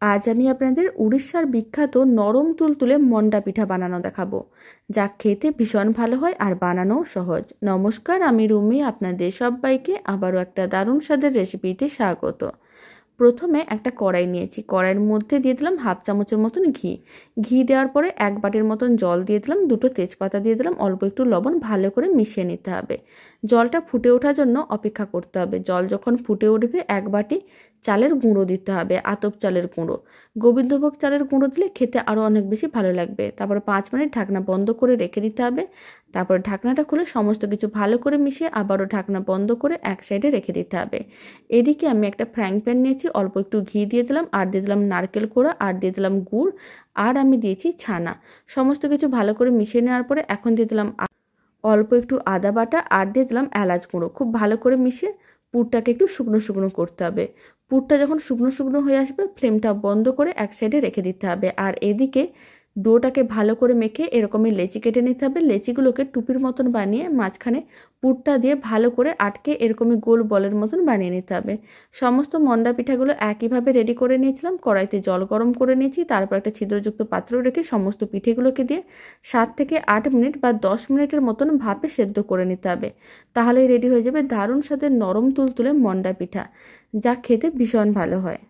আজ আমি আপনাদের উড়িষ্যার বিখ্যাত নরম তুলতুলে মন্ডা পিঠা বানানো দেখাবো, যা খেতে ভীষণ ভালো হয় আর বানানো সহজ। নমস্কার, আমি রুমি, আপনাদের সবাইকে আবারও একটা দারুণ স্বাদের রেসিপিতে স্বাগত। প্রথমে একটা কড়াই নিয়েছি, কড়াইয়ের মধ্যে দিয়ে দিলাম হাফ চামচের মতন ঘি। ঘি দেওয়ার পরে 1 বাটির মতন জল দিয়ে দিলাম, 2টো তেজপাতা দিয়ে দিলাম, অল্প একটু লবণ, ভালো করে মিশিয়ে নিতে হবে। জলটা ফুটে ওঠার জন্য অপেক্ষা করতে হবে। জল যখন ফুটে উঠবে 1 বাটি চালের গুঁড়ো দিতে হবে, আতপ চালের গুঁড়ো। গোবিন্দভোগ চালের গুঁড়ো দিলে খেতে আরও অনেক বেশি ভালো লাগবে। তারপর 5 মিনিট ঢাকনা বন্ধ করে রেখে দিতে হবে। তারপর ঢাকনাটা খুলে সমস্ত কিছু ভালো করে মিশিয়ে আবারও ঢাকনা বন্ধ করে এক সাইডে রেখে দিতে হবে। এদিকে আমি একটা ফ্রাইং প্যান নিয়েছি, অল্প একটু ঘি দিয়ে দিলাম, আর দিয়ে দিলাম নারকেল কোড়া, আর দিয়ে দিলাম গুড়, আর আমি দিয়েছি ছানা। সমস্ত কিছু ভালো করে মিশিয়ে নেওয়ার পরে এখন দিয়ে দিলাম অল্প একটু আদা বাটা, আর দিয়ে দিলাম এলাচ গুঁড়ো। খুব ভালো করে মিশিয়ে পুরটাকে একটু শুকনো শুকনো করতে হবে। পুরটা যখন শুকনো শুকনো হয়ে আসবে, ফ্লেমটা বন্ধ করে এক সাইডে রেখে দিতে হবে। আর এদিকে ডোটাকে ভালো করে মেখে এরকমই লেচি কেটে নিতে হবে। লেচিগুলোকে টুপির মতন বানিয়ে মাঝখানে পুরটা দিয়ে ভালো করে আটকে এরকমই গোল বলের মতন বানিয়ে নিতে হবে। সমস্ত মন্ডা পিঠাগুলো একইভাবে রেডি করে নিয়েছিলাম। কড়াইতে জল গরম করে নিয়েছি, তারপর একটা ছিদ্রযুক্ত পাত্র রেখে সমস্ত পিঠেগুলোকে দিয়ে 7 থেকে 8 মিনিট বা 10 মিনিটের মতন ভাপে সেদ্ধ করে নিতে হবে। তাহলেই রেডি হয়ে যাবে দারুণ স্বাদের নরম তুলতুলে মন্ডা পিঠা, যা খেতে ভীষণ ভালো হয়।